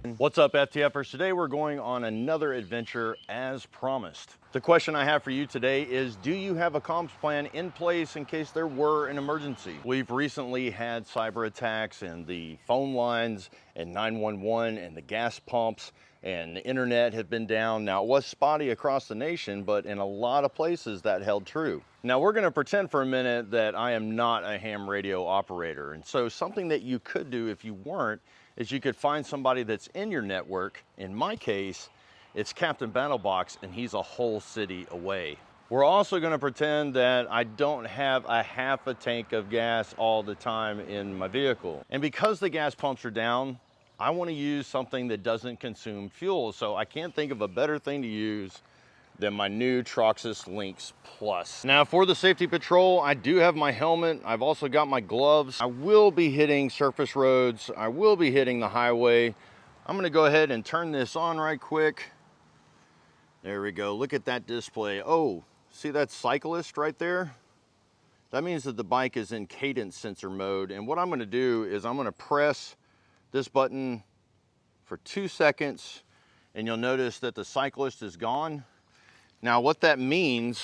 What's up, FTFers? Today we're going on another adventure as promised. The question I have for you today is, do you have a comms plan in place in case there were an emergency? We've recently had cyber attacks and the phone lines and 911 and the gas pumps and the internet have been down. Now, it was spotty across the nation, but in a lot of places that held true. Now, we're gonna pretend for a minute that I am not a ham radio operator. And so something that you could do if you weren't is you could find somebody that's in your network. In my case, it's Captain Battlbox, and he's a whole city away. We're also gonna pretend that I don't have a half a tank of gas all the time in my vehicle. And because the gas pumps are down, I wanna use something that doesn't consume fuel. So I can't think of a better thing to use than my new Troxus Lynx Plus. Now, for the safety patrol, I do have my helmet. I've also got my gloves. I will be hitting surface roads. I will be hitting the highway. I'm gonna go ahead and turn this on right quick. There we go, look at that display. Oh, see that cyclist right there? That means that the bike is in cadence sensor mode. And what I'm gonna do is I'm gonna press this button for 2 seconds, and you'll notice that the cyclist is gone. Now, what that means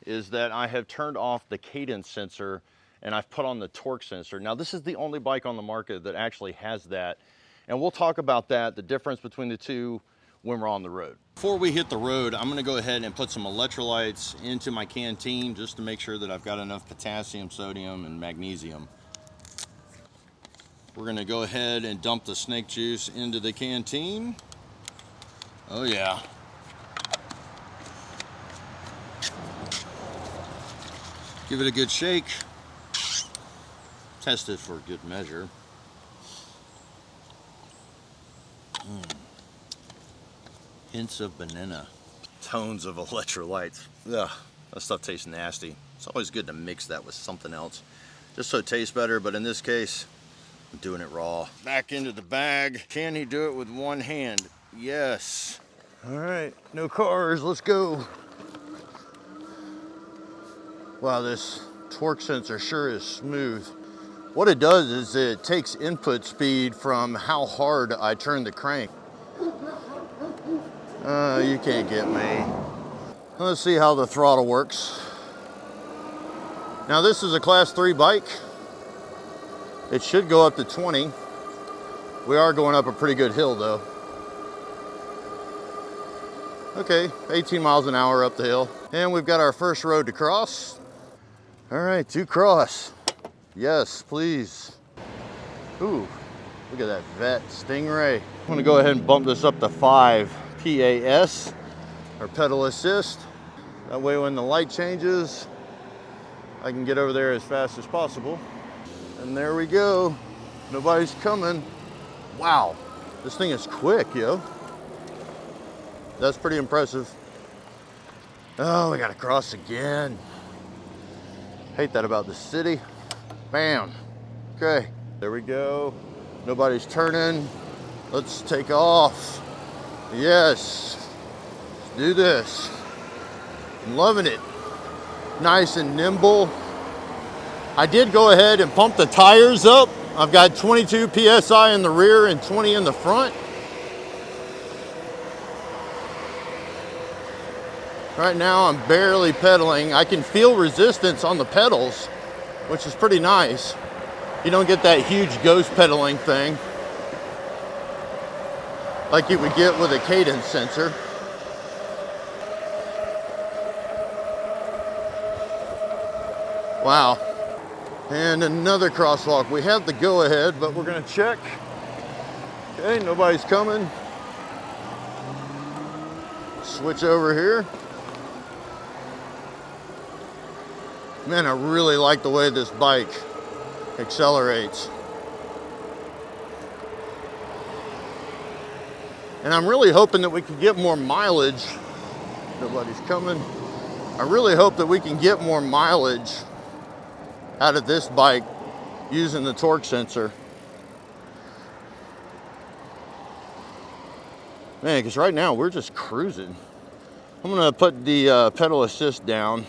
is that I have turned off the cadence sensor and I've put on the torque sensor. Now, this is the only bike on the market that actually has that. And we'll talk about that, the difference between the two, when we're on the road. Before we hit the road, I'm gonna go ahead and put some electrolytes into my canteen just to make sure that I've got enough potassium, sodium, and magnesium. We're gonna go ahead and dump the snake juice into the canteen. Oh yeah. Give it a good shake. Test it for good measure. Hints of banana. Tones of electrolytes. Ugh, that stuff tastes nasty. It's always good to mix that with something else, just so it tastes better, but in this case, I'm doing it raw. Back into the bag. Can he do it with one hand? Yes. All right, no cars, let's go. Wow, this torque sensor sure is smooth. What it does is it takes input speed from how hard I turn the crank. You can't get me. Let's see how the throttle works. Now, this is a class 3 bike. It should go up to 20. We are going up a pretty good hill though. Okay, 18 miles an hour up the hill. And we've got our first road to cross. All right, to cross. Yes, please. Ooh, look at that vet Stingray. I'm gonna go ahead and bump this up to 5 PAS, or pedal assist. That way when the light changes, I can get over there as fast as possible. And there we go. Nobody's coming. Wow, this thing is quick, yo. That's pretty impressive. Oh, we gotta cross again. Hate that about the city. Bam. Okay, there we go. Nobody's turning. Let's take off. Yes. Let's do this. I'm loving it. Nice and nimble. I did go ahead and pump the tires up. I've got 22 PSI in the rear and 20 in the front. Right now I'm barely pedaling. I can feel resistance on the pedals, which is pretty nice. You don't get that huge ghost pedaling thing like you would get with a cadence sensor. Wow. And another crosswalk. We have the go ahead, but we're gonna check. Okay, nobody's coming. Switch over here. Man, I really like the way this bike accelerates. And I'm really hoping that we can get more mileage. Nobody's coming. I really hope that we can get more mileage out of this bike using the torque sensor. Man, because right now we're just cruising. I'm gonna put the pedal assist down.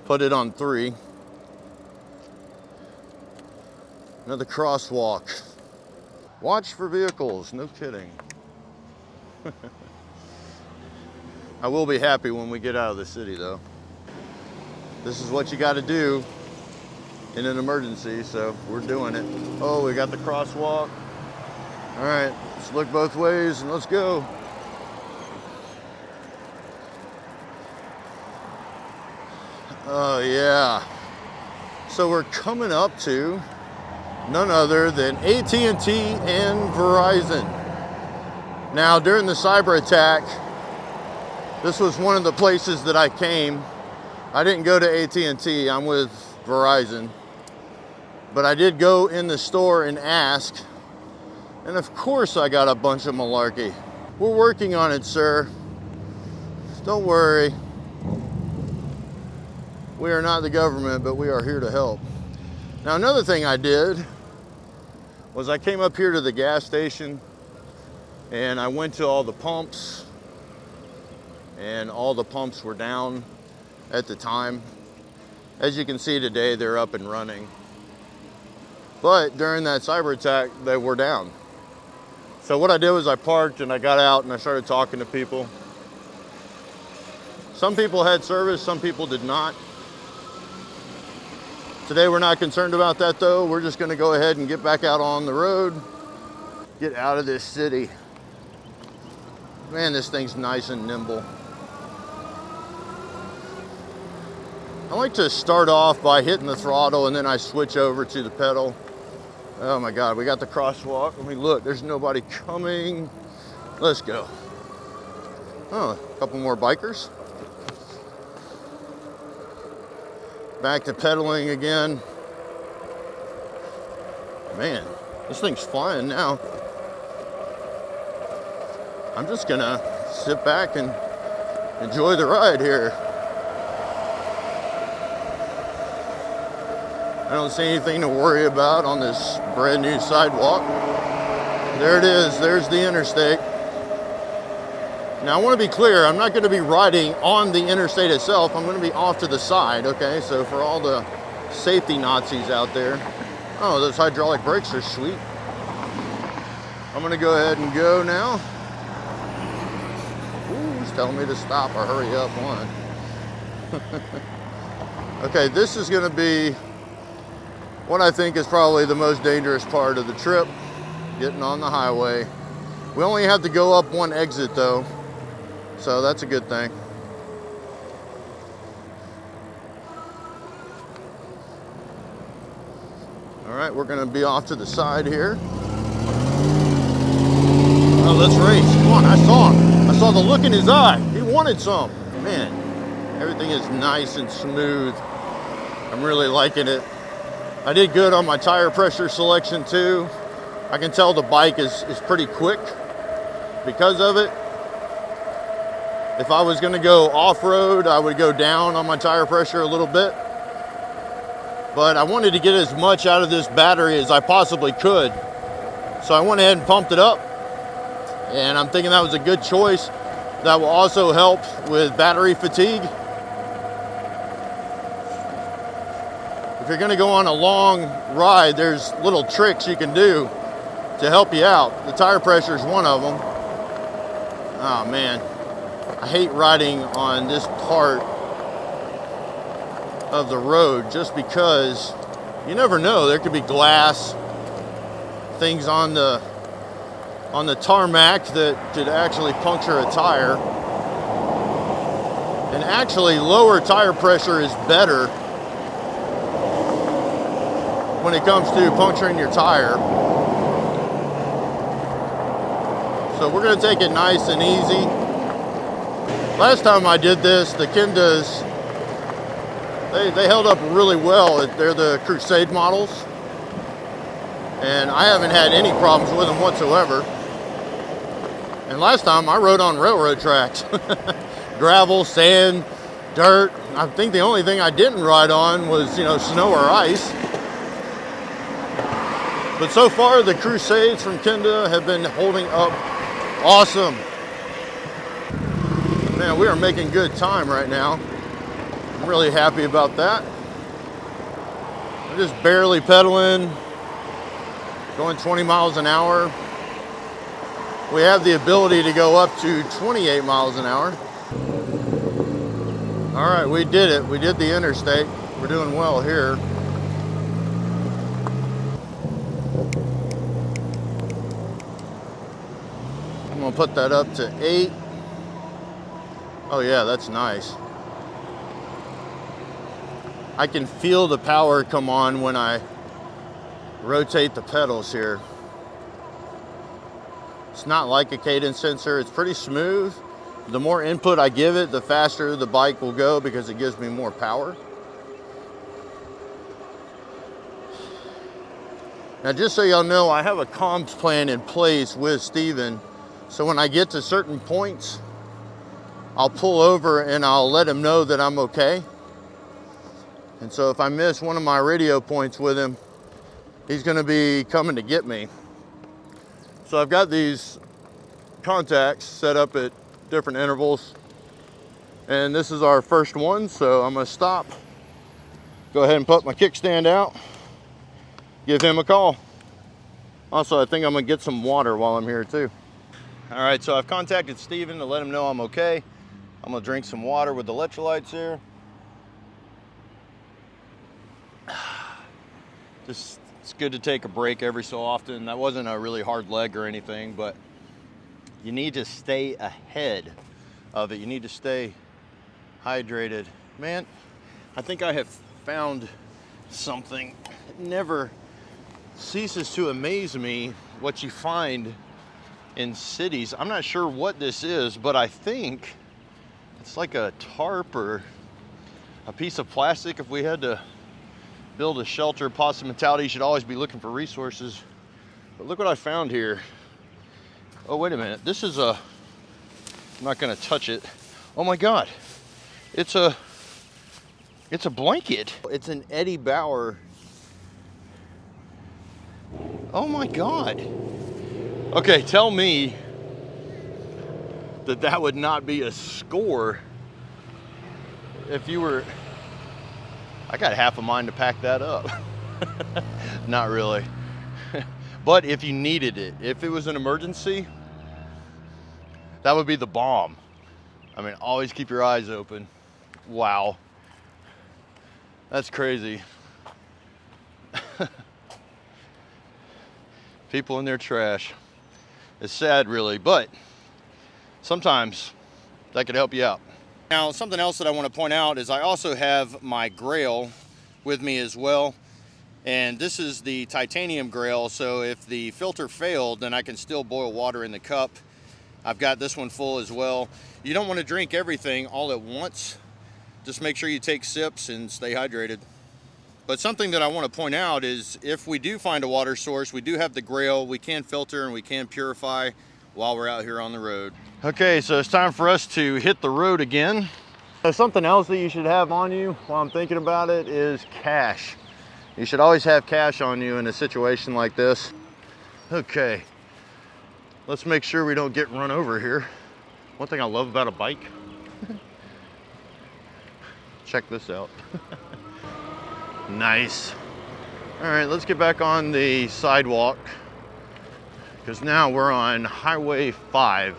Put it on 3. Another crosswalk. Watch for vehicles, no kidding. I will be happy when we get out of the city though. This is what you got to do in an emergency, so we're doing it. Oh, we got the crosswalk. All right, let's look both ways and let's go. Oh yeah. So we're coming up to none other than AT&T and Verizon. Now, during the cyber attack, this was one of the places that I came. I didn't go to AT&T, I'm with Verizon. But I did go in the store and ask, and of course I got a bunch of malarkey. We're working on it, sir. Don't worry. We are not the government, but we are here to help. Now, another thing I did was I came up here to the gas station and I went to all the pumps, and all the pumps were down at the time. As you can see today, they're up and running. But during that cyber attack, they were down. So what I did was I parked and I got out and I started talking to people. Some people had service, some people did not. Today we're not concerned about that though. We're just gonna go ahead and get back out on the road, get out of this city. Man, this thing's nice and nimble. I like to start off by hitting the throttle and then I switch over to the pedal. Oh my God, we got the crosswalk. Let me look, there's nobody coming. Let's go. Oh, a couple more bikers. Back to pedaling again. Man, this thing's flying now. I'm just gonna sit back and enjoy the ride here. I don't see anything to worry about on this brand new sidewalk. There it is, there's the interstate. Now I want to be clear, I'm not going to be riding on the interstate itself, I'm going to be off to the side, okay? So for all the safety Nazis out there, oh, those hydraulic brakes are sweet. I'm going to go ahead and go now. Ooh, he's telling me to stop or hurry up one. Okay, this is going to be what I think is probably the most dangerous part of the trip, getting on the highway. We only have to go up one exit though, so that's a good thing. All right, we're gonna be off to the side here. Oh, let's race, come on, I saw him. I saw the look in his eye, he wanted some. Man, everything is nice and smooth. I'm really liking it. I did good on my tire pressure selection too. I can tell the bike is pretty quick because of it. If I was gonna go off-road, I would go down on my tire pressure a little bit. But I wanted to get as much out of this battery as I possibly could. So I went ahead and pumped it up. And I'm thinking that was a good choice. That will also help with battery fatigue. If you're gonna go on a long ride, there's little tricks you can do to help you out. The tire pressure is one of them. Oh man, I hate riding on this part of the road just because you never know, there could be glass, things on the tarmac that could actually puncture a tire. And actually lower tire pressure is better when it comes to puncturing your tire. So we're gonna take it nice and easy. Last time I did this, the Kendas, they held up really well. They're the Crusade models. And I haven't had any problems with them whatsoever. And last time I rode on railroad tracks. Gravel, sand, dirt. I think the only thing I didn't ride on was, snow or ice. But so far, the Crusades from Kenda have been holding up awesome. Man, we are making good time right now. I'm really happy about that. I'm just barely pedaling. Going 20 miles an hour. We have the ability to go up to 28 miles an hour. All right, we did it. We did the interstate. We're doing well here. I'm gonna put that up to 8. Oh yeah, that's nice. I can feel the power come on when I rotate the pedals here. It's not like a cadence sensor. It's pretty smooth. The more input I give it, the faster the bike will go because it gives me more power. Now, just so y'all know, I have a comms plan in place with Steven. So when I get to certain points, I'll pull over and I'll let him know that I'm okay. And so if I miss one of my radio points with him, he's gonna be coming to get me. So I've got these contacts set up at different intervals. And this is our first one, so I'm gonna stop. Go ahead and put my kickstand out. Give him a call. Also, I think I'm gonna get some water while I'm here too. All right, so I've contacted Steven to let him know I'm okay. I'm gonna drink some water with the electrolytes here. Just, it's good to take a break every so often. That wasn't a really hard leg or anything, but you need to stay ahead of it. You need to stay hydrated. Man, I think I have found something. It never ceases to amaze me what you find in cities. I'm not sure what this is, but I think it's like a tarp or a piece of plastic. If we had to build a shelter, positive mentality, you should always be looking for resources. But look what I found here. Oh, wait a minute. This is a, I'm not gonna touch it. Oh my God. It's a blanket. It's an Eddie Bauer. Oh my God. Okay, tell me that that would not be a score if you were, I got half a mind to pack that up. Not really. But if you needed it, if it was an emergency, that would be the bomb. I mean, always keep your eyes open. Wow. That's crazy. People in their trash. It's sad, really, but sometimes that could help you out. Now, something else that I want to point out is I also have my Grail with me as well. And this is the titanium Grail, so if the filter failed, then I can still boil water in the cup. I've got this one full as well. You don't want to drink everything all at once. Just make sure you take sips and stay hydrated. But something that I want to point out is if we do find a water source, we do have the Grail. We can filter and we can purify while we're out here on the road. Okay, so it's time for us to hit the road again. Something else that you should have on you while I'm thinking about it is cash. You should always have cash on you in a situation like this. Okay, let's make sure we don't get run over here. One thing I love about a bike, check this out. Nice. All right, let's get back on the sidewalk because now we're on Highway 5.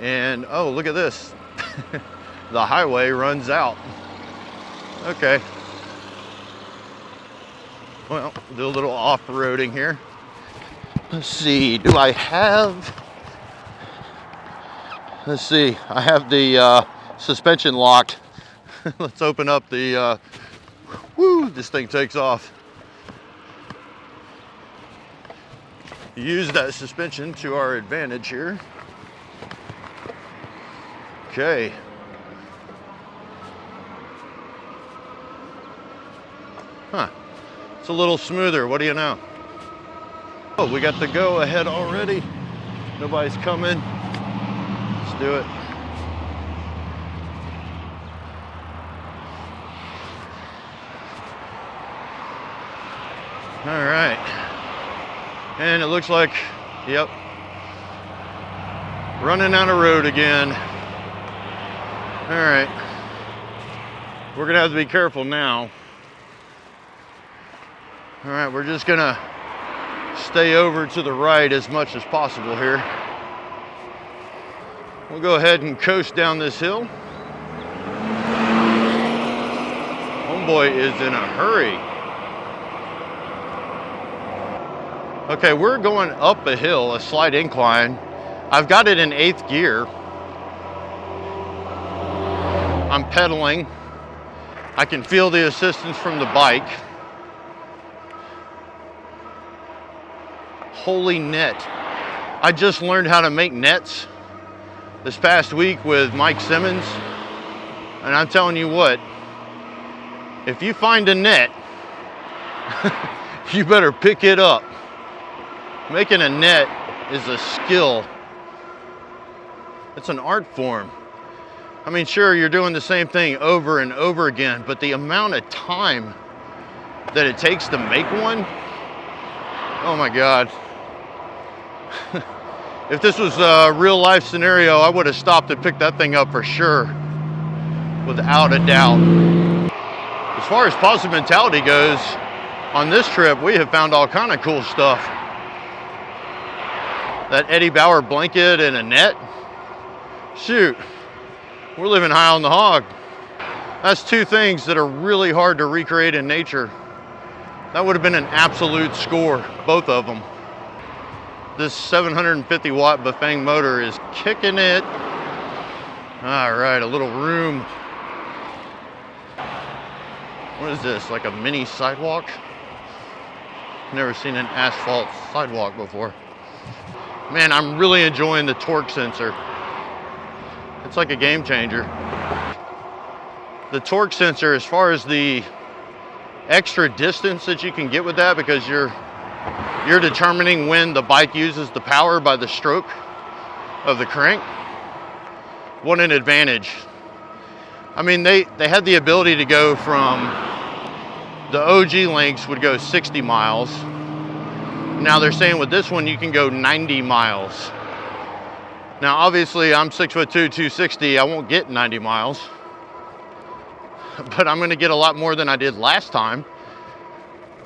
And oh, look at this. The highway runs out. Okay. Well, we'll do a little off-roading here. Let's see, do I have, let's see, I have the suspension locked. Let's open up the, woo, this thing takes off. Use that suspension to our advantage here. Okay. Huh, it's a little smoother, what do you know? Oh, we got the go ahead already. Nobody's coming. Let's do it. All right. And it looks like, yep, running out of road again. All right. We're gonna have to be careful now. All right, we're just gonna stay over to the right as much as possible here. We'll go ahead and coast down this hill. Homeboy is in a hurry. Okay, we're going up a hill, a slight incline. I've got it in 8th gear. I'm pedaling. I can feel the assistance from the bike. Holy net. I just learned how to make nets this past week with Mike Simmons. And I'm telling you what, if you find a net, you better pick it up. Making a net is a skill. It's an art form. I mean, sure, you're doing the same thing over and over again, but the amount of time that it takes to make one, oh my God. If this was a real life scenario, I would have stopped and picked that thing up for sure, without a doubt. As far as positive mentality goes, on this trip, we have found all kind of cool stuff. That Eddie Bauer blanket and a net, shoot. We're living high on the hog. That's two things that are really hard to recreate in nature. That would have been an absolute score, both of them. This 750 watt Bafang motor is kicking it. All right, a little room. What is this, like a mini sidewalk? Never seen an asphalt sidewalk before. Man, I'm really enjoying the torque sensor. It's like a game changer. The torque sensor, as far as the extra distance that you can get with that, because you're determining when the bike uses the power by the stroke of the crank. What an advantage. I mean, they had the ability to go from, the OG Lynx would go 60 miles. Now they're saying with this one, you can go 90 miles. Now, obviously, I'm 6'2", 260. I won't get 90 miles, but I'm gonna get a lot more than I did last time,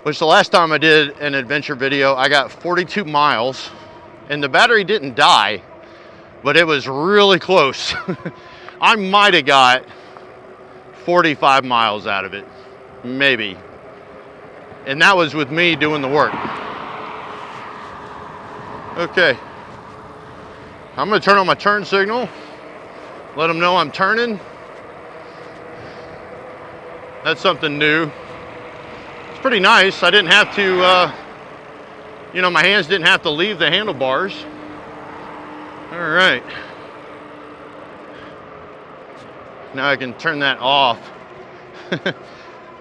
which the last time I did an adventure video, I got 42 miles and the battery didn't die, but it was really close. I might've got 45 miles out of it, maybe. And that was with me doing the work. Okay. I'm gonna turn on my turn signal, let them know I'm turning. That's something new. It's pretty nice. I didn't have to, you know, my hands didn't have to leave the handlebars. All right. Now I can turn that off.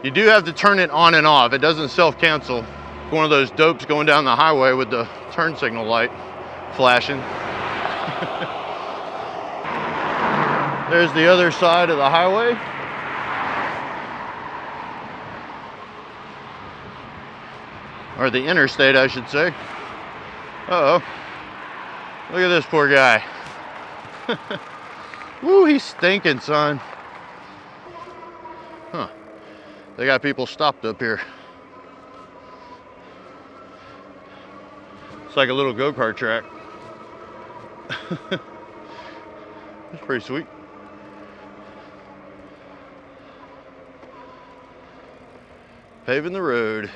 You do have to turn it on and off. It doesn't self-cancel. One of those dopes going down the highway with the turn signal light flashing. There's the other side of the highway. Or the interstate, I should say. Uh-oh. Look at this poor guy. Woo, he's stinking, son. Huh. They got people stopped up here. It's like a little go-kart track. That's pretty sweet. Paving the road.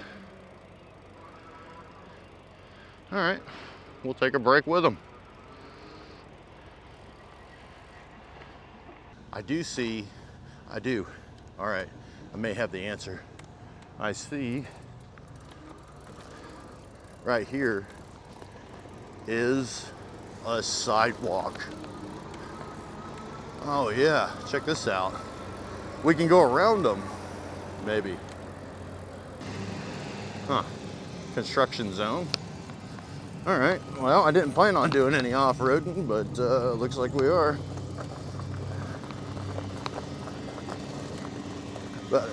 All right, we'll take a break with them. I do. All right, I may have the answer. I see right here is a sidewalk. Oh yeah, check this out. We can go around them, maybe. Huh, construction zone. All right, well, I didn't plan on doing any off-roading, but looks like we are. But,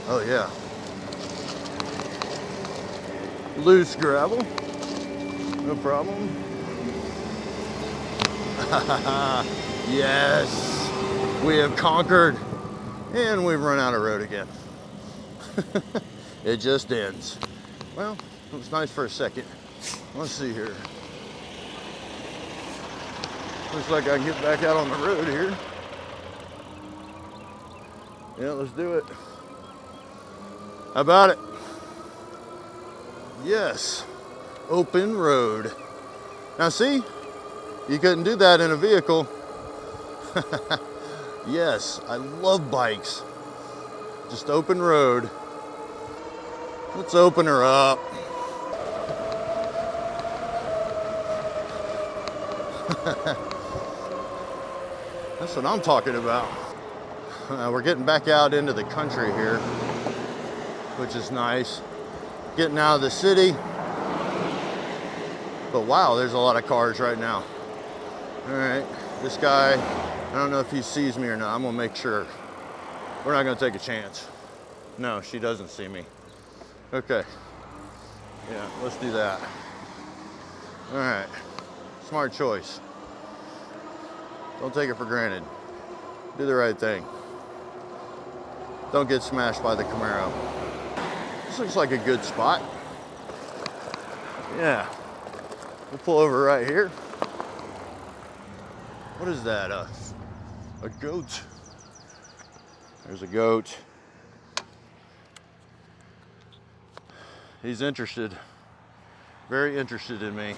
oh yeah. Loose gravel, no problem. Yes, we have conquered And we've run out of road again. It just ends. Well, it was nice for a second. Let's see here. Looks like I can get back out on the road here. Yeah, let's do it. How about it? Yes, open road. Now see, you couldn't do that in a vehicle. Yes, I love bikes. Just open road. Let's open her up. That's what I'm talking about. We're getting back out into the country here, which is nice. Getting out of the city. But wow, there's a lot of cars right now. All right, this guy, I don't know if he sees me or not. I'm gonna make sure. We're not gonna take a chance. No, she doesn't see me. Okay, yeah, let's do that. All right, smart choice. Don't take it for granted. Do the right thing. Don't get smashed by the Camaro. This looks like a good spot. Yeah, we'll pull over right here. What is that? A goat. There's a goat. He's interested, very interested in me.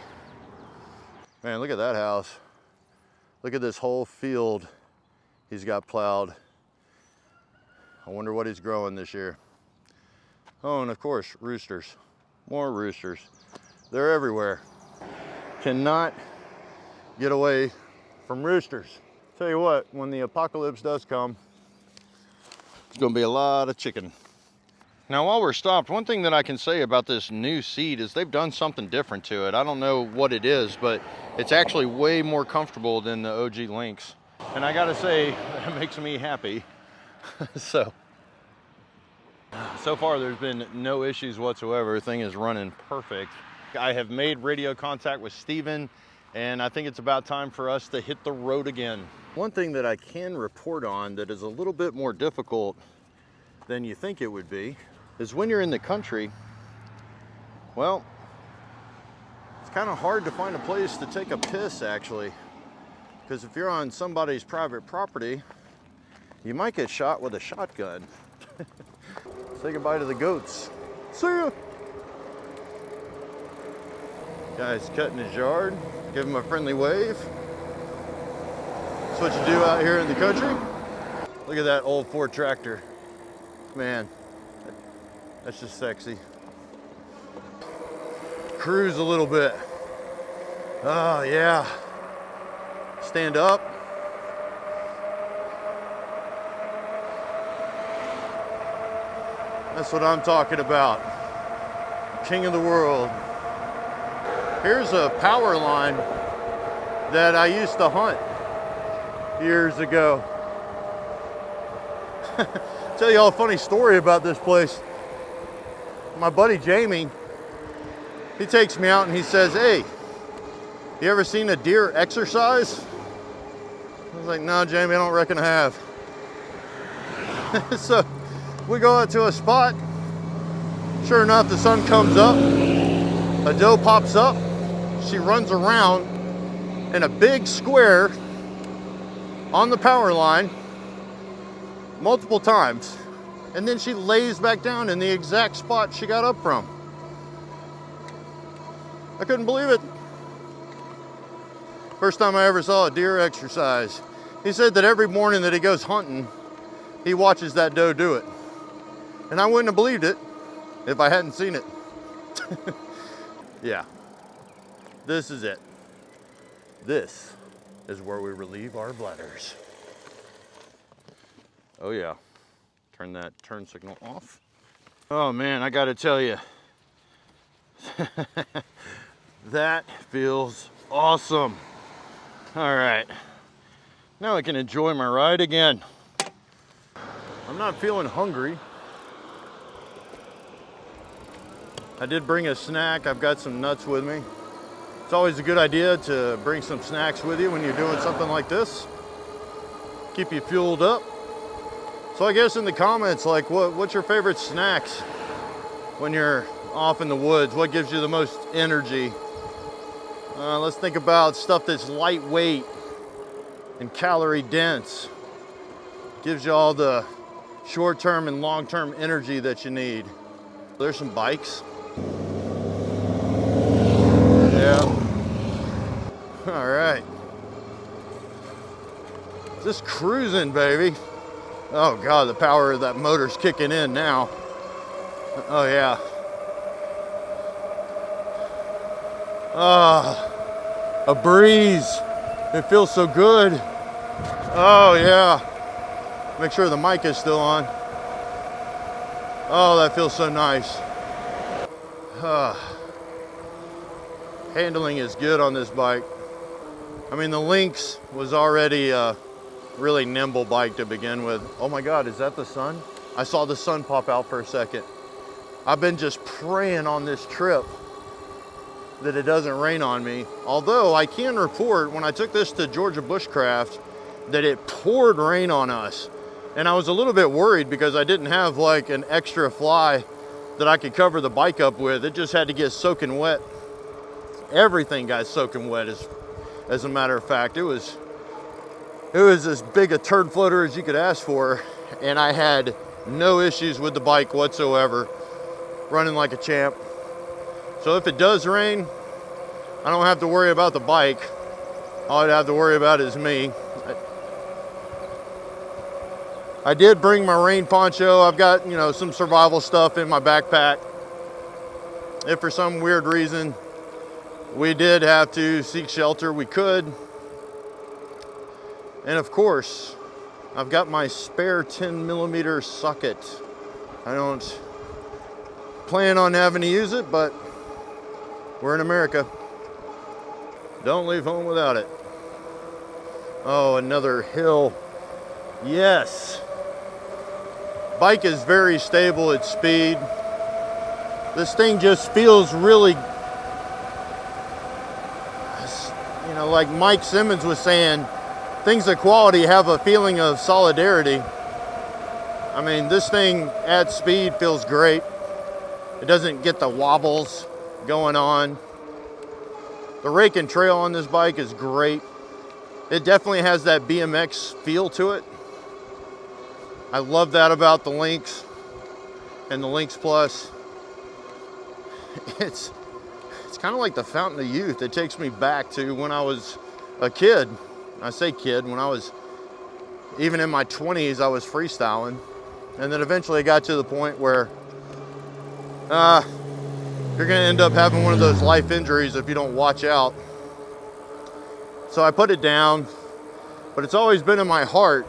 Man, look at that house. Look at this whole field he's got plowed. I wonder what he's growing this year. Oh, and of course, roosters. More roosters. They're everywhere. Cannot get away from roosters. Tell you what, when the apocalypse does come, it's gonna be a lot of chicken. Now, while we're stopped, one thing that I can say about this new seat is they've done something different to it. I don't know what it is, but it's actually way more comfortable than the OG Lynx. And I gotta say, that makes me happy. So far there's been no issues whatsoever. Everything is running perfect. I have made radio contact with Steven, and I think it's about time for us to hit the road again. One thing that I can report on that is a little bit more difficult than you think it would be is when you're in the country, well, it's kind of hard to find a place to take a piss, actually. Because if you're on somebody's private property, you might get shot with a shotgun. Say goodbye to the goats. See ya! Guy's cutting his yard. Give him a friendly wave. That's what you do out here in the country. Look at that old Ford tractor. Man, that's just sexy. Cruise a little bit. Oh yeah. Stand up. That's what I'm talking about. King of the world. Here's a power line that I used to hunt years ago. Tell you all a funny story about this place. My buddy Jamie, he takes me out and he says, "Hey, you ever seen a deer exercise?" I was like, "No, Jamie, I don't reckon I have." So we go out to a spot. Sure enough, the sun comes up, a doe pops up, she runs around in a big square on the power line multiple times, and then she lays back down in the exact spot she got up from. I couldn't believe it. First time I ever saw a deer exercise. He said that every morning that he goes hunting, he watches that doe do it. And I wouldn't have believed it if I hadn't seen it. Yeah, this is it. This is where we relieve our bladders. Oh yeah, turn that turn signal off. Oh man, I gotta tell you, that feels awesome. All right, now I can enjoy my ride again. I'm not feeling hungry. I did bring a snack. I've got some nuts with me. It's always a good idea to bring some snacks with you when you're doing something like this. Keep you fueled up. It's So I guess in the comments, like what's your favorite snacks when you're off in the woods? What gives you the most energy? Let's think about stuff that's lightweight and calorie dense. Gives you all the short-term and long-term energy that you need. There's some bikes. Yeah. All right. Just cruising, baby. Oh God, the power of that motor's kicking in now. Oh yeah. A breeze. It feels so good. Oh yeah. Make sure the mic is still on. Oh, that feels so nice. Handling is good on this bike. I mean, the Lynx was already a really nimble bike to begin with. Oh my God, is that the sun? I saw the sun pop out for a second. I've been just praying on this trip that it doesn't rain on me. Although I can report when I took this to Georgia Bushcraft that it poured rain on us. And I was a little bit worried because I didn't have like an extra fly that I could cover the bike up with. It just had to get soaking wet. Everything got soaking wet as a matter of fact. It was as big a turd floater as you could ask for. And I had no issues with the bike whatsoever, running like a champ. So if it does rain, I don't have to worry about the bike. All I'd have to worry about is me. I did bring my rain poncho. I've got, you know, some survival stuff in my backpack. If for some weird reason we did have to seek shelter, we could. And of course, I've got my spare 10mm socket. I don't plan on having to use it, but we're in America. Don't leave home without it. Oh, another hill. Yes. Bike is very stable at speed. This thing just feels really, you know, like Mike Simmons was saying, things of quality have a feeling of solidarity. I mean, this thing at speed feels great. It doesn't get the wobbles going on. The rake and trail on this bike is great. It definitely has that BMX feel to it. I love that about the Lynx and the Lynx Plus. It's kind of like the fountain of youth. It takes me back to when I was a kid. I say kid, when I was even in my 20s, I was freestyling. And then eventually I got to the point where you're gonna end up having one of those life injuries if you don't watch out. So I put it down, but it's always been in my heart.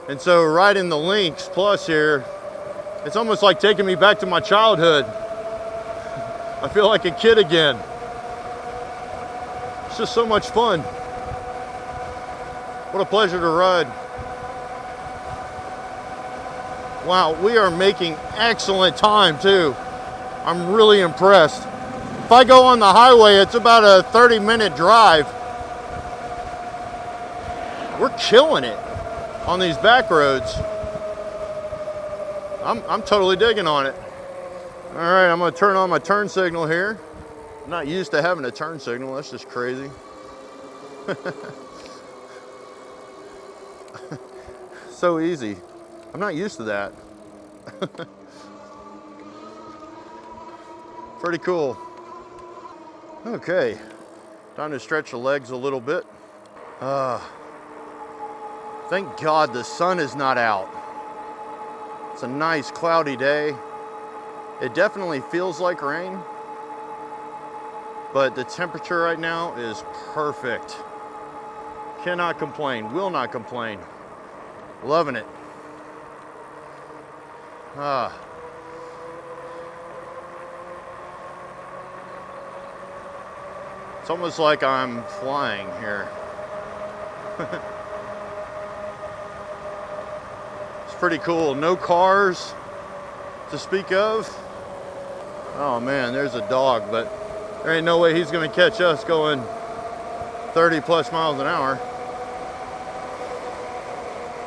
And so riding the Lynx Plus here, it's almost like taking me back to my childhood. I feel like a kid again. It's just so much fun. What a pleasure to ride. Wow, we are making excellent time too. I'm really impressed. If I go on the highway, it's about a 30-minute drive. We're killing it on these back roads. I'm totally digging on it. All right, I'm gonna turn on my turn signal here. I'm not used to having a turn signal, that's just crazy. So easy. I'm not used to that. Pretty cool. Okay, time to stretch the legs a little bit. Thank God the sun is not out. It's a nice cloudy day. It definitely feels like rain, but the temperature right now is perfect. Cannot complain, will not complain. Loving it. It's almost like I'm flying here. It's pretty cool. No cars to speak of. Oh man, there's a dog, but there ain't no way he's gonna catch us going 30 plus miles an hour.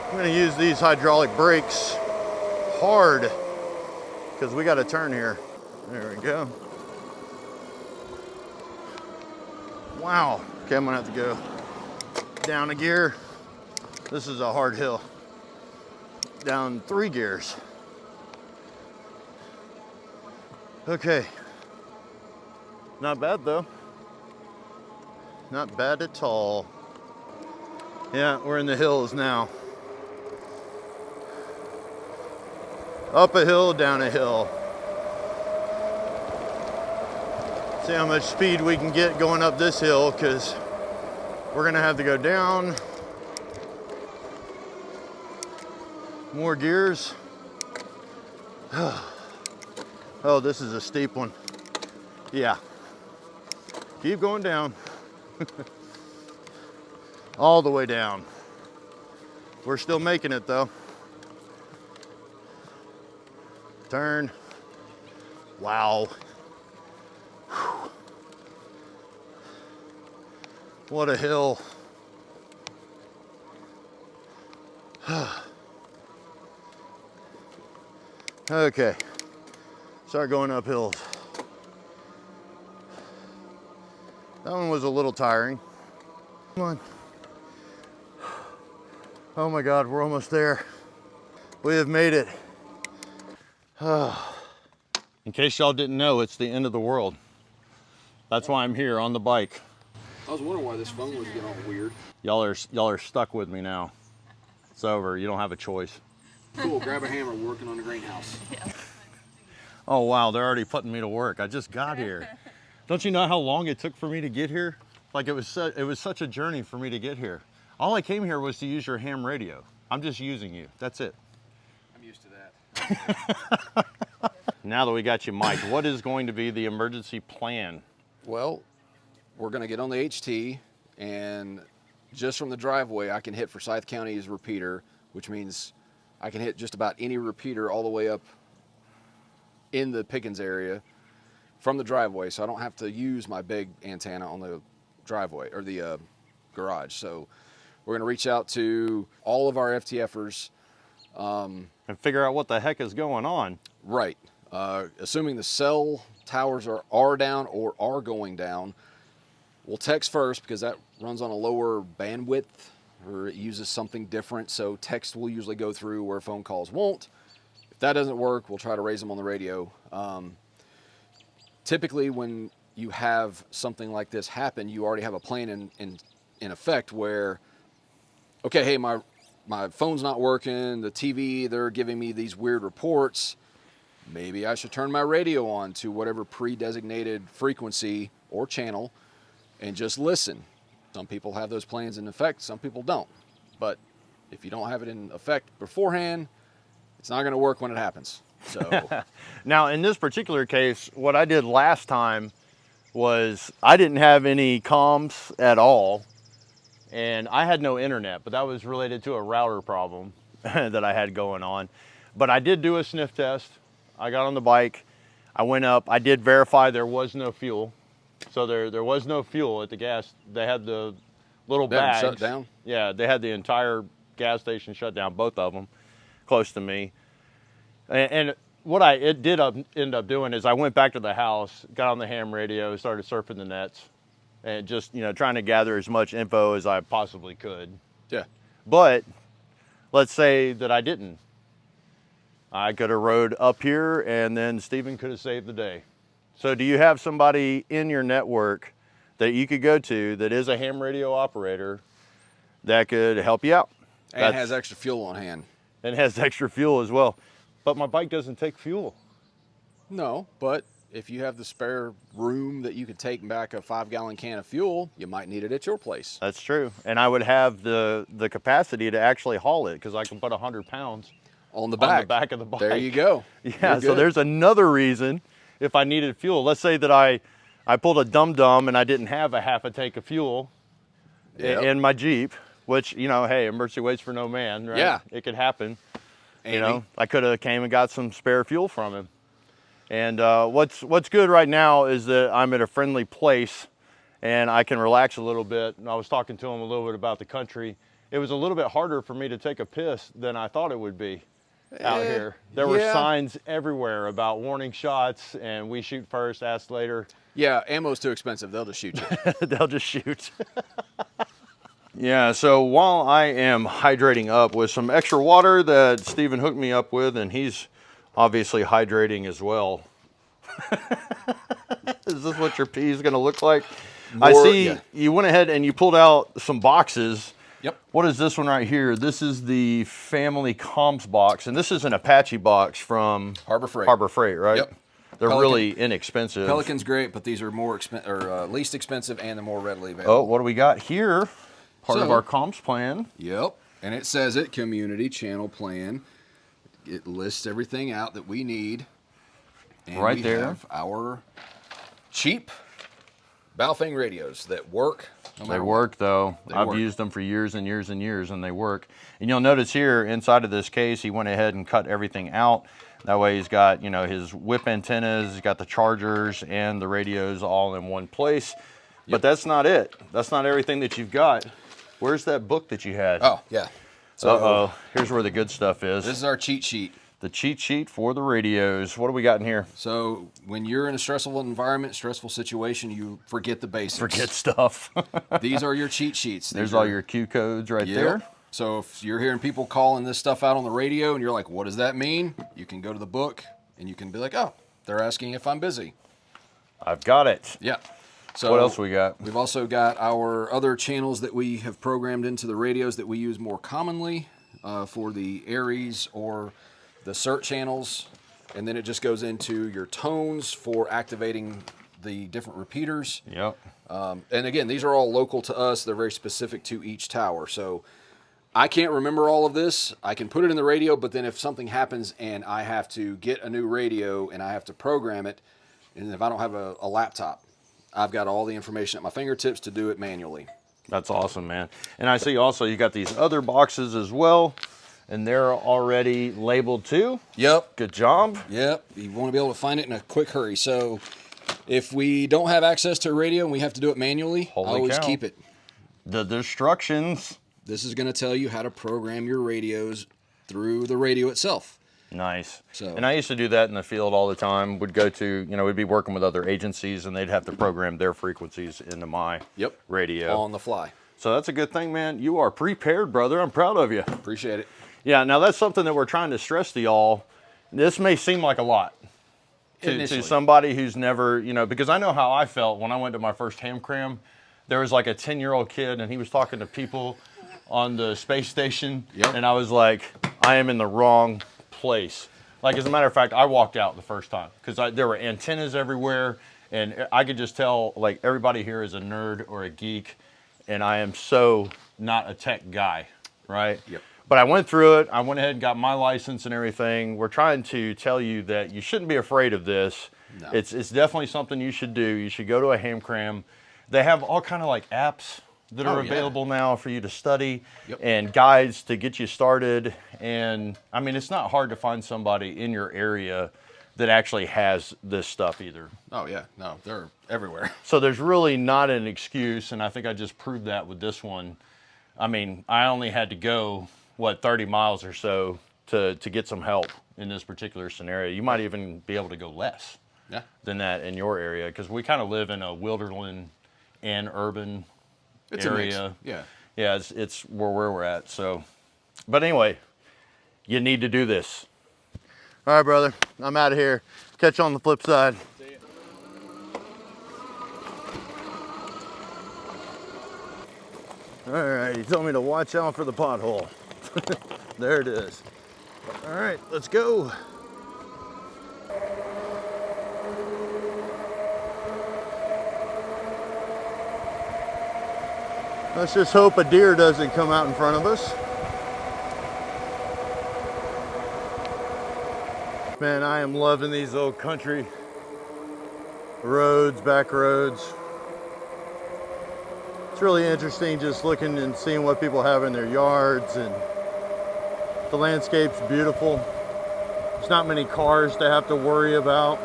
I'm gonna use these hydraulic brakes hard because we got a turn here. There we go. Wow. Okay, I'm gonna have to go down a gear. This is a hard hill. Down 3 gears. Okay. Not bad though. Not bad at all. Yeah, we're in the hills now. Up a hill, down a hill. See how much speed we can get going up this hill, because we're gonna have to go down. More gears. Oh, this is a steep one. Yeah. Keep going down. All the way down. We're still making it though. Turn. Wow. Whew. What a hill. Okay. Start going up hills. That one was a little tiring. Come on. Oh my God, we're almost there. We have made it. In case y'all didn't know, it's the end of the world. That's why I'm here on the bike. I was wondering why this phone was getting all weird. Y'all are stuck with me now. It's over. You don't have a choice. Cool. Grab a hammer. Working on the greenhouse. Oh wow, they're already putting me to work. I just got here. Don't you know how long it took for me to get here? Like it was such a journey for me to get here. All I came here was to use your ham radio. I'm just using you. That's it. I'm used to that. Now that we got you mic'd, what is going to be the emergency plan? Well, we're going to get on the HT, and just from the driveway, I can hit Forsyth County's repeater, which means I can hit just about any repeater all the way up in the Pickens area from the driveway, so I don't have to use my big antenna on the driveway or the garage. So we're going to reach out to all of our FTFers. And figure out what the heck is going on. Right. Assuming the cell towers are down or are going down, we'll text first because that runs on a lower bandwidth or it uses something different. So text will usually go through where phone calls won't. If that doesn't work, we'll try to raise them on the radio. Typically when you have something like this happen, you already have a plan in effect where, okay, hey, my phone's not working, the TV, they're giving me these weird reports. Maybe I should turn my radio on to whatever pre-designated frequency or channel and just listen. Some people have those plans in effect, some people don't. But if you don't have it in effect beforehand, it's not going to work when it happens. So now in this particular case, what I did last time was I didn't have any comms at all. And I had no internet, but that was related to a router problem that I had going on. But I did do a sniff test. I got on the bike, I went up, I did verify there was no fuel. So there was no fuel at the gas. They had the little bags. Shut down? Yeah, they had the entire gas station shut down, both of them, close to me. And what it did end up doing is I went back to the house, got on the ham radio, started surfing the nets, and just, trying to gather as much info as I possibly could. Yeah. But let's say that I didn't. I could have rode up here and then Steven could have saved the day. So do you have somebody in your network that you could go to that is a ham radio operator that could help you out? And has extra fuel on hand. And has extra fuel as well. But my bike doesn't take fuel. No, but if you have the spare room that you could take back a 5-gallon can of fuel, you might need it at your place. That's true. And I would have the capacity to actually haul it because I can put 100 pounds on the back of the bike. There you go. Yeah, so there's another reason if I needed fuel. Let's say that I pulled a dum-dum and I didn't have a half a tank of fuel in my Jeep, which, hey, emergency waits for no man, right? Yeah. It could happen. Andy. I could have came and got some spare fuel from him. And what's good right now is that I'm at a friendly place and I can relax a little bit. And I was talking to him a little bit about the country it was a little bit harder for me to take a piss than I thought it would be out here. There were yeah. signs everywhere about warning shots and we shoot first, ask later. Yeah, ammo's too expensive. They'll just shoot you. They'll just shoot. Yeah, so while I am hydrating up with some extra water that Steven hooked me up with, and he's obviously hydrating as well. Is this what your pee is going to look like? I see you went ahead and you pulled out some boxes. Yep. What is this one right here? This is the family comms box, and this is an Apache box from Harbor Freight. Harbor Freight, right? Yep. They're really inexpensive. Pelican's great, but these are more least expensive and the more readily available. Oh, what do we got here? Part of our comms plan. Yep. And it says it, community channel plan. It lists everything out that we need. And right we there. Have our cheap Baofeng radios that work. They work though. I've used them for years and years and years, and they work. And you'll notice here inside of this case, he went ahead and cut everything out. That way he's got, you know, his whip antennas, he's got the chargers and the radios all in one place. Yep. But that's not it. That's not everything that you've got. Where's that book that you had? Oh, yeah. So, uh-oh. Here's where the good stuff is. This is our cheat sheet. The cheat sheet for the radios. What do we got in here? So when you're in a stressful environment, stressful situation, you forget the basics. Forget stuff. These are your cheat sheets. There's all your Q codes right there. So if you're hearing people calling this stuff out on the radio and you're like, what does that mean? You can go to the book and you can be like, oh, they're asking if I'm busy. I've got it. Yeah. So what else we got? We've also got our other channels that we have programmed into the radios that we use more commonly for the ARIES or the CERT channels. And then it just goes into your tones for activating the different repeaters. Yep. And again, these are all local to us. They're very specific to each tower. So I can't remember all of this. I can put it in the radio, but then if something happens and I have to get a new radio and I have to program it, and if I don't have a laptop, I've got all the information at my fingertips to do it manually. That's awesome, man. And I see also you got these other boxes as well, and they're already labeled too. Yep. Good job. Yep. You want to be able to find it in a quick hurry. So if we don't have access to a radio and we have to do it manually, I always keep it. The instructions. This is going to tell you how to program your radios through the radio itself. Nice. So, and I used to do that in the field all the time. Would go to, you know, we'd be working with other agencies and they'd have to program their frequencies into my radio. On the fly. So that's a good thing, man. You are prepared, brother. I'm proud of you. Appreciate it. Yeah, now that's something that we're trying to stress to y'all. This may seem like a lot to somebody who's never, you know, because I know how I felt when I went to my first ham cram. There was like a 10-year-old kid and he was talking to people on the space station. And I was like, I am in the wrong place. Like, as a matter of fact, I walked out the first time because there were antennas everywhere and I could just tell, like, everybody here is a nerd or a geek and I am so not a tech guy, right? Yep. But I went through it. I went ahead and got my license and everything. We're trying to tell you that you shouldn't be afraid of this. No. It's definitely something you should do. You should go to a ham cram. They have all kind of like apps that are available now for you to study and guides to get you started. And I mean, it's not hard to find somebody in your area that actually has this stuff either. Oh yeah, no, they're everywhere. So there's really not an excuse. And I think I just proved that with this one. I mean, I only had to go, 30 miles or so to get some help in this particular scenario. You might even be able to go less than that in your area because we kind of live in a wilderland and urban area. Yeah, it's where we're at. So, but anyway, you need to do this. All right, brother, I'm out of here. Catch you on the flip side. All right, he told me to watch out for the pothole. There it is. All right, let's go. Let's just hope a deer doesn't come out in front of us. Man, I am loving these old country roads, back roads. It's really interesting just looking and seeing what people have in their yards, and the landscape's beautiful. There's not many cars to have to worry about.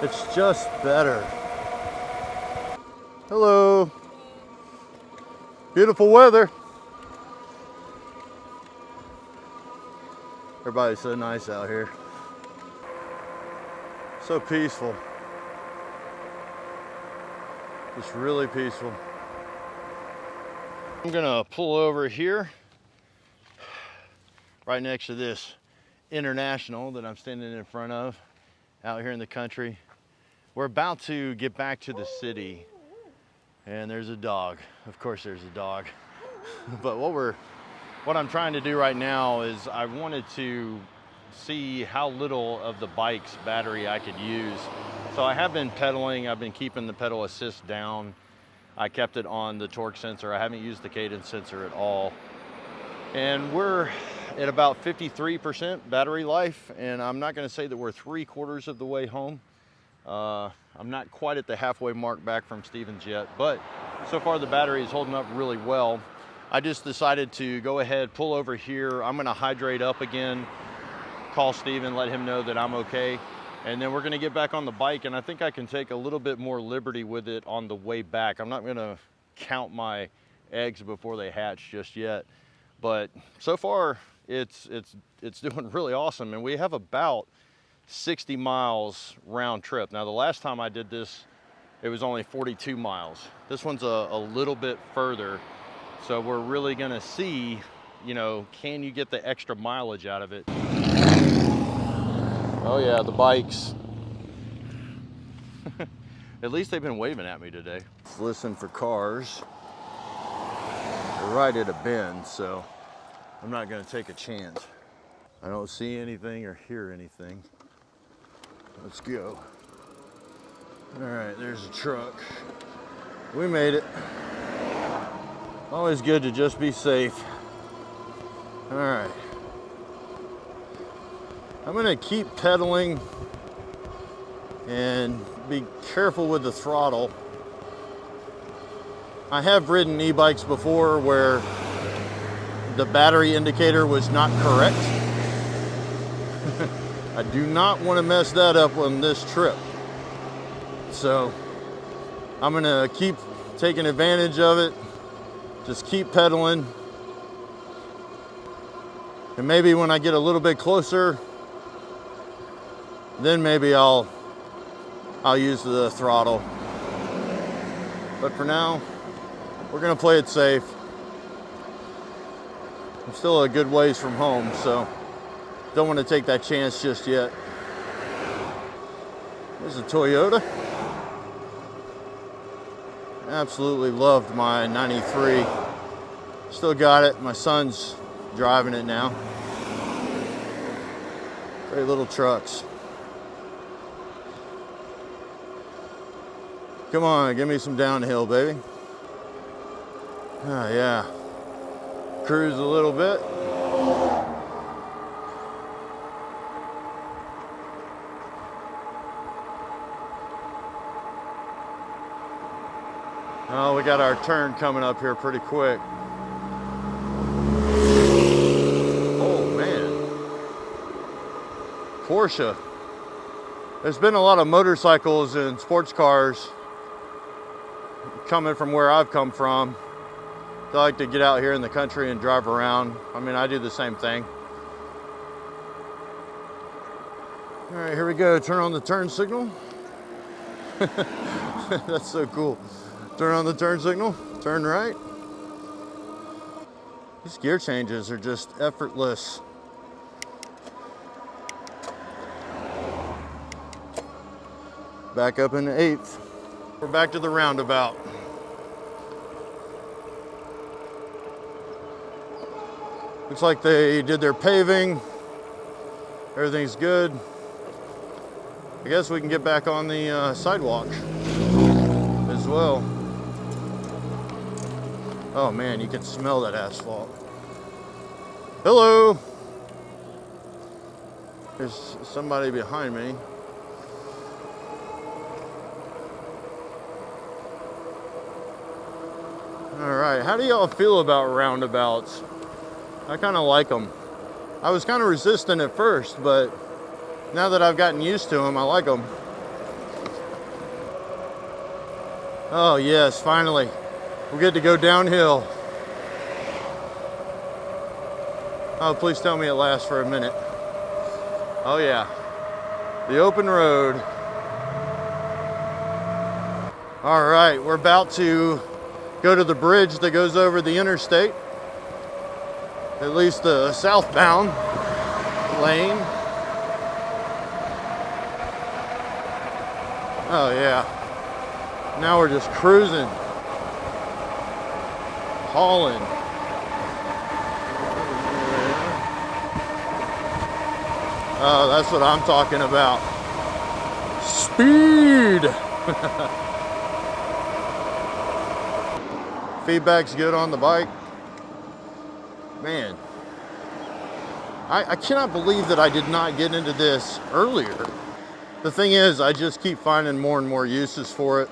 It's just better. Hello. Beautiful weather. Everybody's so nice out here. So peaceful. Just really peaceful. I'm gonna pull over here right next to this International that I'm standing in front of out here in the country. We're about to get back to the city and there's a dog. Of course there's a dog. But what I'm trying to do right now is I wanted to see how little of the bike's battery I could use. So I have been pedaling, I've been keeping the pedal assist down. I kept it on the torque sensor. I haven't used the cadence sensor at all. And we're at about 53% battery life, and I'm not gonna say that we're 3/4 of the way home. I'm not quite at the halfway mark back from Stevens yet, but so far the battery is holding up really well. I just decided to go ahead, pull over here. I'm gonna hydrate up again, call Steven, let him know that I'm okay. And then we're gonna get back on the bike, and I think I can take a little bit more liberty with it on the way back. I'm not gonna count my eggs before they hatch just yet, but so far it's doing really awesome. And we have about 60 miles round trip. Now the last time I did this, it was only 42 miles. This one's a little bit further. So we're really gonna see, you know, can you get the extra mileage out of it? Oh yeah, the bikes. At least they've been waving at me today. Let's listen for cars. They're right at a bend, so I'm not gonna take a chance. I don't see anything or hear anything. Let's go. All right, there's a truck. We made it. Always good to just be safe. All right. I'm gonna keep pedaling and be careful with the throttle. I have ridden e-bikes before where the battery indicator was not correct. I do not want to mess that up on this trip. So I'm gonna keep taking advantage of it. Just keep pedaling. And maybe when I get a little bit closer, then maybe I'll use the throttle. But for now, we're gonna play it safe. I'm still a good ways from home, so don't want to take that chance just yet. There's a Toyota. Absolutely loved my 93. Still got it. My son's driving it now. Great little trucks. Come on, give me some downhill, baby. Oh yeah. Cruise a little bit. Oh, we got our turn coming up here pretty quick. Oh man. Porsche. There's been a lot of motorcycles and sports cars coming from where I've come from. I like to get out here in the country and drive around. I mean, I do the same thing. All right, here we go. Turn on the turn signal. That's so cool. Turn on the turn signal, turn right. These gear changes are just effortless. Back up into 8th. We're back to the roundabout. Looks like they did their paving. Everything's good. I guess we can get back on the sidewalk as well. Oh man, you can smell that asphalt. Hello. There's somebody behind me. All right, how do y'all feel about roundabouts? I kind of like them. I was kind of resistant at first, but now that I've gotten used to them, I like them. Oh yes, finally. We're good to go downhill. Oh, please tell me it lasts for a minute. Oh yeah, the open road. All right, we're about to go to the bridge that goes over the interstate, at least the southbound lane. Oh yeah, now we're just cruising, hauling. Oh, that's what I'm talking about. Speed. Feedback's good on the bike. Man, I cannot believe that I did not get into this earlier. The thing is, I just keep finding more and more uses for it.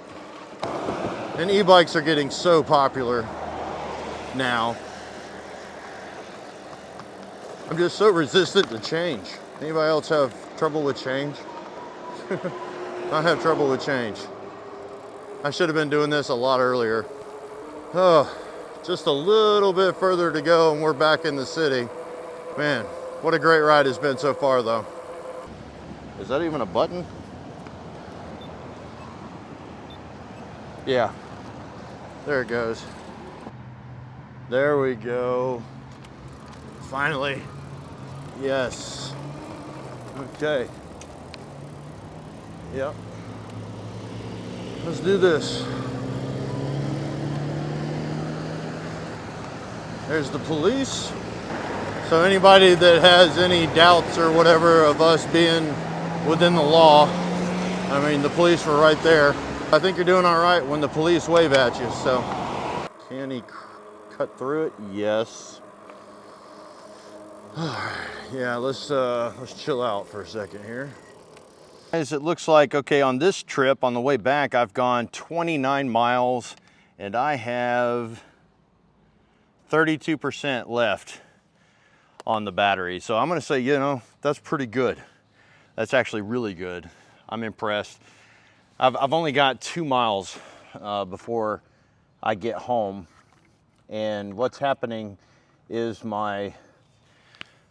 And e-bikes are getting so popular now. I'm just so resistant to change. Anybody else have trouble with change? I have trouble with change. I should have been doing this a lot earlier. Oh, just a little bit further to go and we're back in the city. Man, what a great ride it's been so far though. Is that even a button? Yeah, there it goes. There we go. Finally, yes. Okay. Yep. Let's do this. There's the police. So anybody that has any doubts or whatever of us being within the law, I mean, the police were right there. I think you're doing all right when the police wave at you, so. Can he cut through it? Yes. Yeah, let's chill out for a second here. Guys, it looks like, okay, on this trip, on the way back, I've gone 29 miles and I have 32% left on the battery. So I'm gonna say, you know, that's pretty good. That's actually really good. I'm impressed. I've only got 2 miles before I get home. And what's happening is my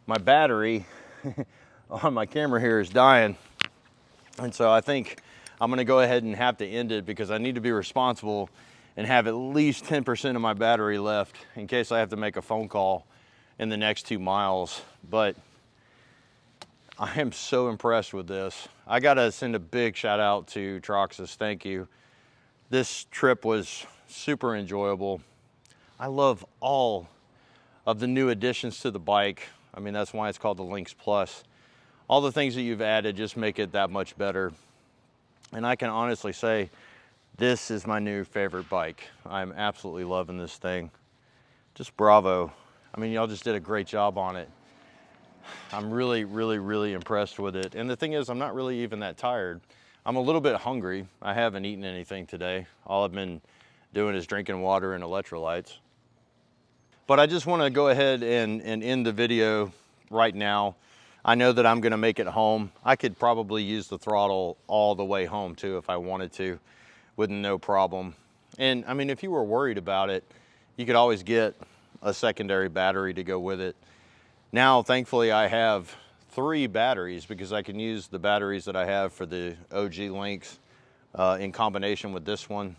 battery on my camera here is dying. And so I think I'm gonna go ahead and have to end it because I need to be responsible and have at least 10% of my battery left in case I have to make a phone call in the next 2 miles. But I am so impressed with this. I gotta send a big shout out to Troxus, thank you. This trip was super enjoyable. I love all of the new additions to the bike. I mean, that's why it's called the Lynx Plus. All the things that you've added just make it that much better. And I can honestly say, this is my new favorite bike. I'm absolutely loving this thing. Just bravo. I mean, y'all just did a great job on it. I'm really, really, really impressed with it. And the thing is, I'm not really even that tired. I'm a little bit hungry. I haven't eaten anything today. All I've been doing is drinking water and electrolytes. But I just want to go ahead and end the video right now. I know that I'm going to make it home. I could probably use the throttle all the way home too if I wanted to, with no problem. And I mean, if you were worried about it, you could always get a secondary battery to go with it. Now, thankfully, I have 3 batteries because I can use the batteries that I have for the OG Lynx in combination with this one.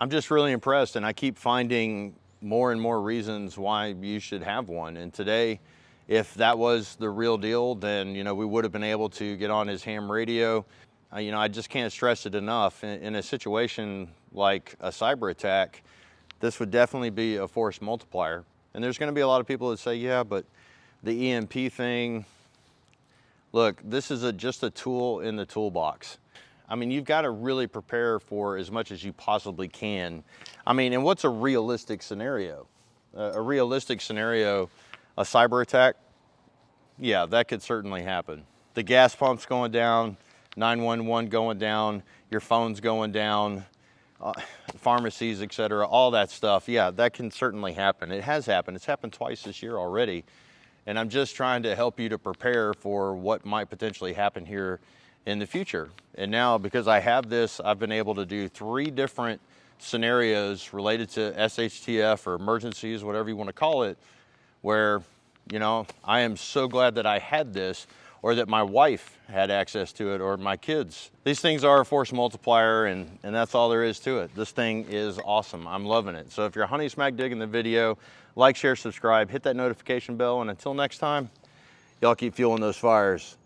I'm just really impressed, and I keep finding more and more reasons why you should have one. And today, if that was the real deal, then, you know, we would have been able to get on his ham radio. You know, I just can't stress it enough. In a situation like a cyber attack, this would definitely be a force multiplier. And there's going to be a lot of people that say, yeah, but the EMP thing, look, this is just a tool in the toolbox. I mean, you've got to really prepare for as much as you possibly can. I mean, and what's a realistic scenario? A realistic scenario, a cyber attack, yeah, that could certainly happen. The gas pump's going down, 911 going down, your phone's going down, pharmacies, etc., all that stuff. Yeah, that can certainly happen. It has happened. It's happened twice this year already. And I'm just trying to help you to prepare for what might potentially happen here in the future. And now, because I have this, I've been able to do 3 different scenarios related to SHTF or emergencies, whatever you want to call it, where You know, I am so glad that I had this, or that my wife had access to it, or my kids. These things are a force multiplier, and that's all there is to it. This thing is awesome. I'm loving it. So if you're honey smack digging the video, like, share, subscribe, hit that notification bell, and until next time, y'all keep fueling those fires.